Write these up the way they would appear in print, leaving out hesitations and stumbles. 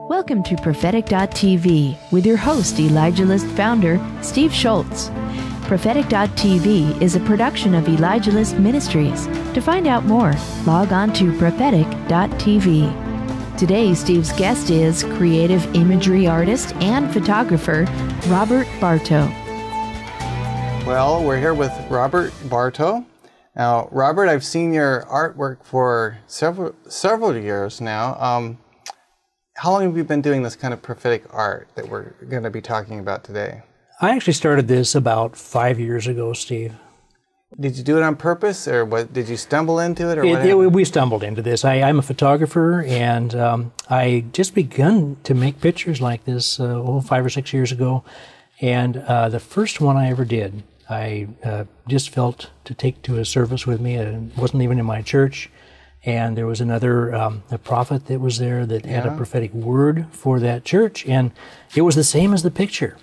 Welcome to Prophetic.tv with your host, Elijah List founder, Steve Shultz. Prophetic.tv is a production of Elijah List Ministries. To find out more, log on to Prophetic.tv. Today, Steve's guest is creative imagery artist and photographer, Robert Bartow. Well, we're here with Robert Bartow. Now, Robert, I've seen your artwork for several years now. How long have you been doing this kind of prophetic art that we're going to be talking about today? I actually started this about 5 years ago, Steve. Did you do it on purpose, or what? Did you stumble into it, or we stumbled into this. I'm a photographer, and I just begun to make pictures like this 5 or 6 years ago. And the first one I ever did, I just felt to take to a service with me. It wasn't even in my church. And there was another a prophet that was there that had a prophetic word for that church, and it was the same as the picture.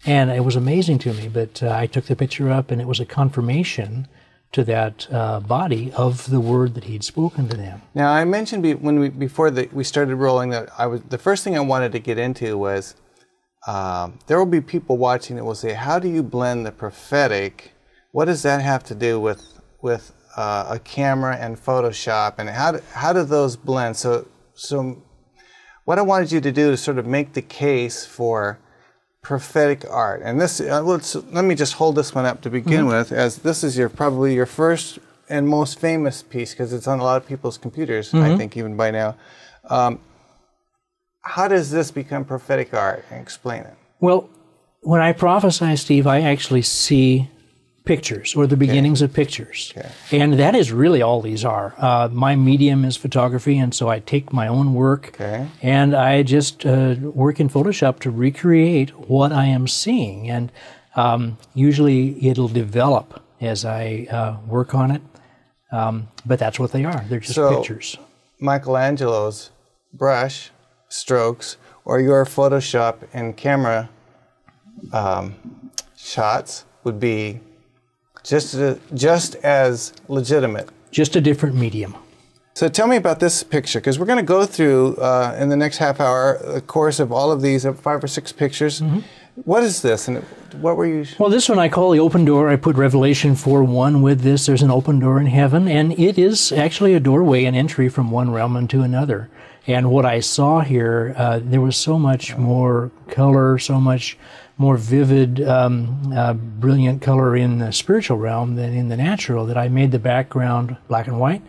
And it was amazing to me, but I took the picture up, and it was a confirmation to that body of the word that he'd spoken to them. Now, I mentioned before we started rolling that the first thing I wanted to get into was there will be people watching that will say, how do you blend the prophetic? What does that have to do with a camera and Photoshop, and how do those blend? So what I wanted you to do is sort of make the case for prophetic art. And this, let me just hold this one up to begin with, as this is probably your first and most famous piece, because it's on a lot of people's computers, I think, even by now. How does this become prophetic art? Explain it. Well, when I prophesy, Steve, I actually see pictures, or the beginnings of pictures. And that is really all these are. My medium is photography, and so I take my own work and I just work in Photoshop to recreate what I am seeing. And usually it'll develop as I work on it, but that's what they are. They're just pictures. Michelangelo's brush strokes, or your Photoshop and camera shots would be just as legitimate. Just a different medium. So tell me about this picture, because we're going to go through in the next half hour a course of all of these 5 or 6 pictures. What is this, and what were you? Well, this one I call the open door. I put Revelation 4:1 with this. There's an open door in heaven, and it is actually a doorway, an entry from one realm into another. And what I saw here, there was so much more color, so much more vivid, brilliant color in the spiritual realm than in the natural, that I made the background black and white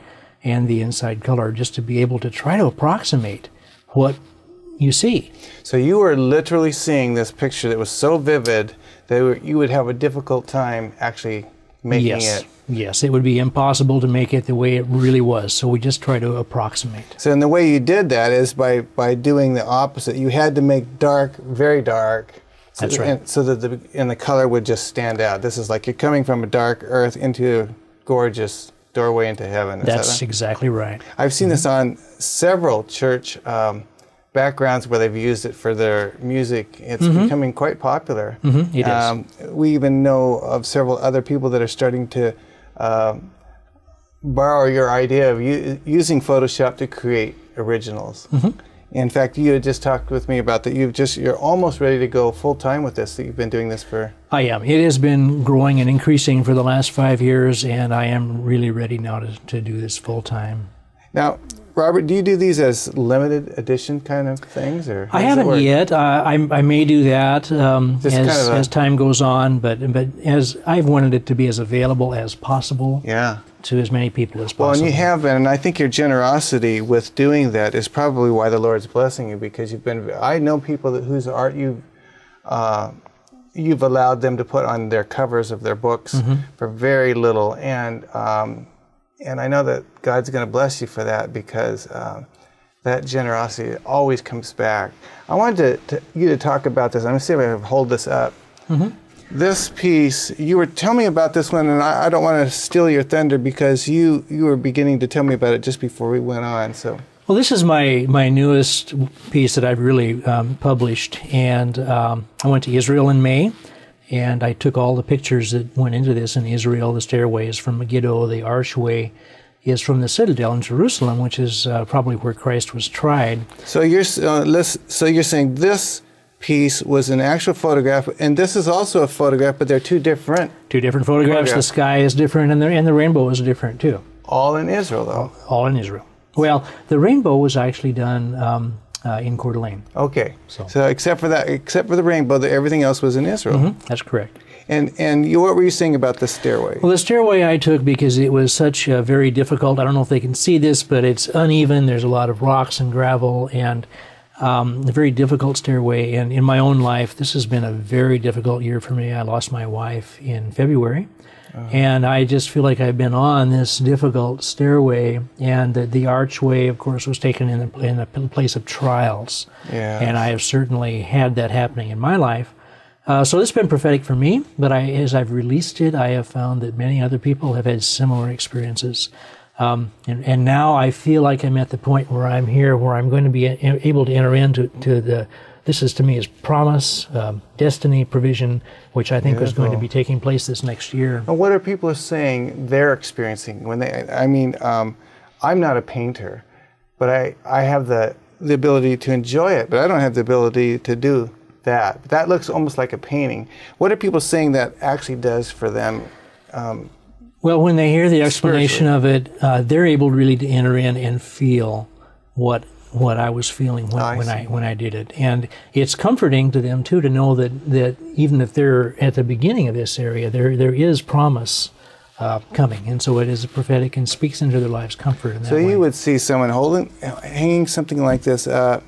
and the inside color, just to be able to try to approximate what you see. So you were literally seeing this picture that was so vivid that you would have a difficult time actually making it. Yes, it would be impossible to make it the way it really was, so we just try to approximate. So and the way you did that is by doing the opposite. You had to make dark very dark. That's right. So that the color would just stand out. This is like you're coming from a dark earth into a gorgeous doorway into heaven. That's exactly right. I've seen this on several church backgrounds where they've used it for their music. It's becoming quite popular. It is. We even know of several other people that are starting to borrow your idea of using Photoshop to create originals. In fact, you had just talked with me about that. You're almost ready to go full time with this. That you've been doing this for. I am. It has been growing and increasing for the last 5 years, and I am really ready now to do this full time. Now, Robert, do you do these as limited edition kind of things, or I haven't yet. I may do that as time goes on, but as I've wanted it to be as available as possible. To as many people as possible. Well, and you have been, and I think your generosity with doing that is probably why the Lord's blessing you, because you've been. I know people whose art you've allowed them to put on their covers of their books for very little, and I know that God's going to bless you for that, because that generosity always comes back. I wanted you to talk about this. I'm going to see if I can hold this up. This piece, tell me about this one, and I don't want to steal your thunder, because you were beginning to tell me about it just before we went on. So, well, this is my newest piece that I've really published, and I went to Israel in May, and I took all the pictures that went into this in Israel, the stairways from Megiddo, the archway, is from the Citadel in Jerusalem, which is probably where Christ was tried. So you're saying this piece was an actual photograph, and this is also a photograph, but they're two different photographs. The sky is different, and the rainbow is different too. All in Israel, though. All in Israel. Well, the rainbow was actually done in Coeur d'Alene. Okay. So except for the rainbow, everything else was in Israel. Mm-hmm. That's correct. And what were you saying about the stairway? Well, the stairway I took because it was such a very difficult. I don't know if they can see this, but it's uneven. There's a lot of rocks and gravel, and a very difficult stairway. And in my own life, this has been a very difficult year for me. I lost my wife in February. And I just feel like I've been on this difficult stairway, and the archway, of course, was taken in a place of trials. Yeah. And I have certainly had that happening in my life. So this has been prophetic for me, but as I've released it, I have found that many other people have had similar experiences. And now I feel like I'm at the point where I'm here, where I'm going to be able to enter into this is to me is promise, destiny, provision, which I think is going to be taking place this next year. And what are people saying they're experiencing when they? I mean, I'm not a painter, but I have the ability to enjoy it, but I don't have the ability to do that. That looks almost like a painting. What are people saying that actually does for them? Well, when they hear the explanation of it, they're able really to enter in and feel what I was feeling when I did it. And it's comforting to them, too, to know that even if they're at the beginning of this area, there is promise coming. And so it is prophetic and speaks into their lives comfort in that way. So you would see someone hanging something like this up,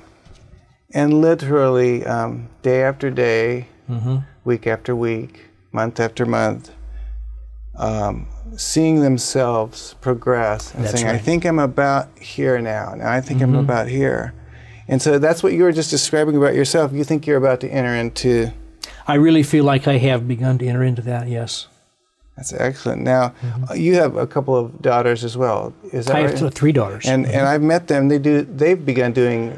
and literally day after day, week after week, month after month, seeing themselves progress and saying, I think I'm about here now. Now I think I'm about here. And so that's what you were just describing about yourself. You think you're about to enter into... I really feel like I have begun to enter into that, yes. That's excellent. Now, you have a couple of daughters as well. Is that right? I have 3 daughters. And I've met them. They've begun doing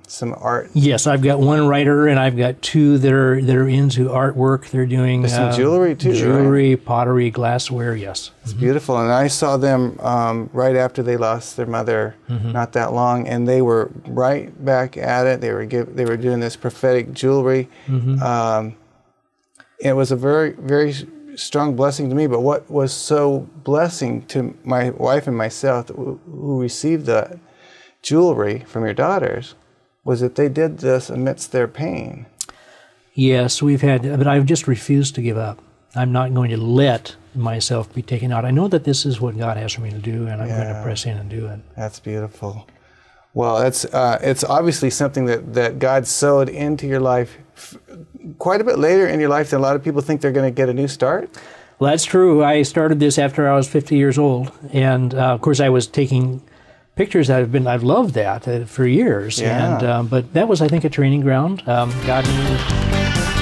some art. Yes, I've got 1 writer, and I've got 2 that are into artwork. They're doing some jewelry too. Jewelry, pottery, glassware. Yes, it's beautiful. And I saw them right after they lost their mother, not that long, and they were right back at it. They were doing this prophetic jewelry. It was a very, very strong blessing to me, but what was so blessing to my wife and myself who received the jewelry from your daughters was that they did this amidst their pain. Yes, but I've just refused to give up. I'm not going to let myself be taken out. I know that this is what God has for me to do, and I'm going to press in and do it. That's beautiful. Well, it's obviously something that God sowed into your life quite a bit later in your life than a lot of people think they're going to get a new start. Well, that's true. I started this after I was 50 years old, and of course I was taking pictures. I've loved that for years, but that was, I think, a training ground. God knew.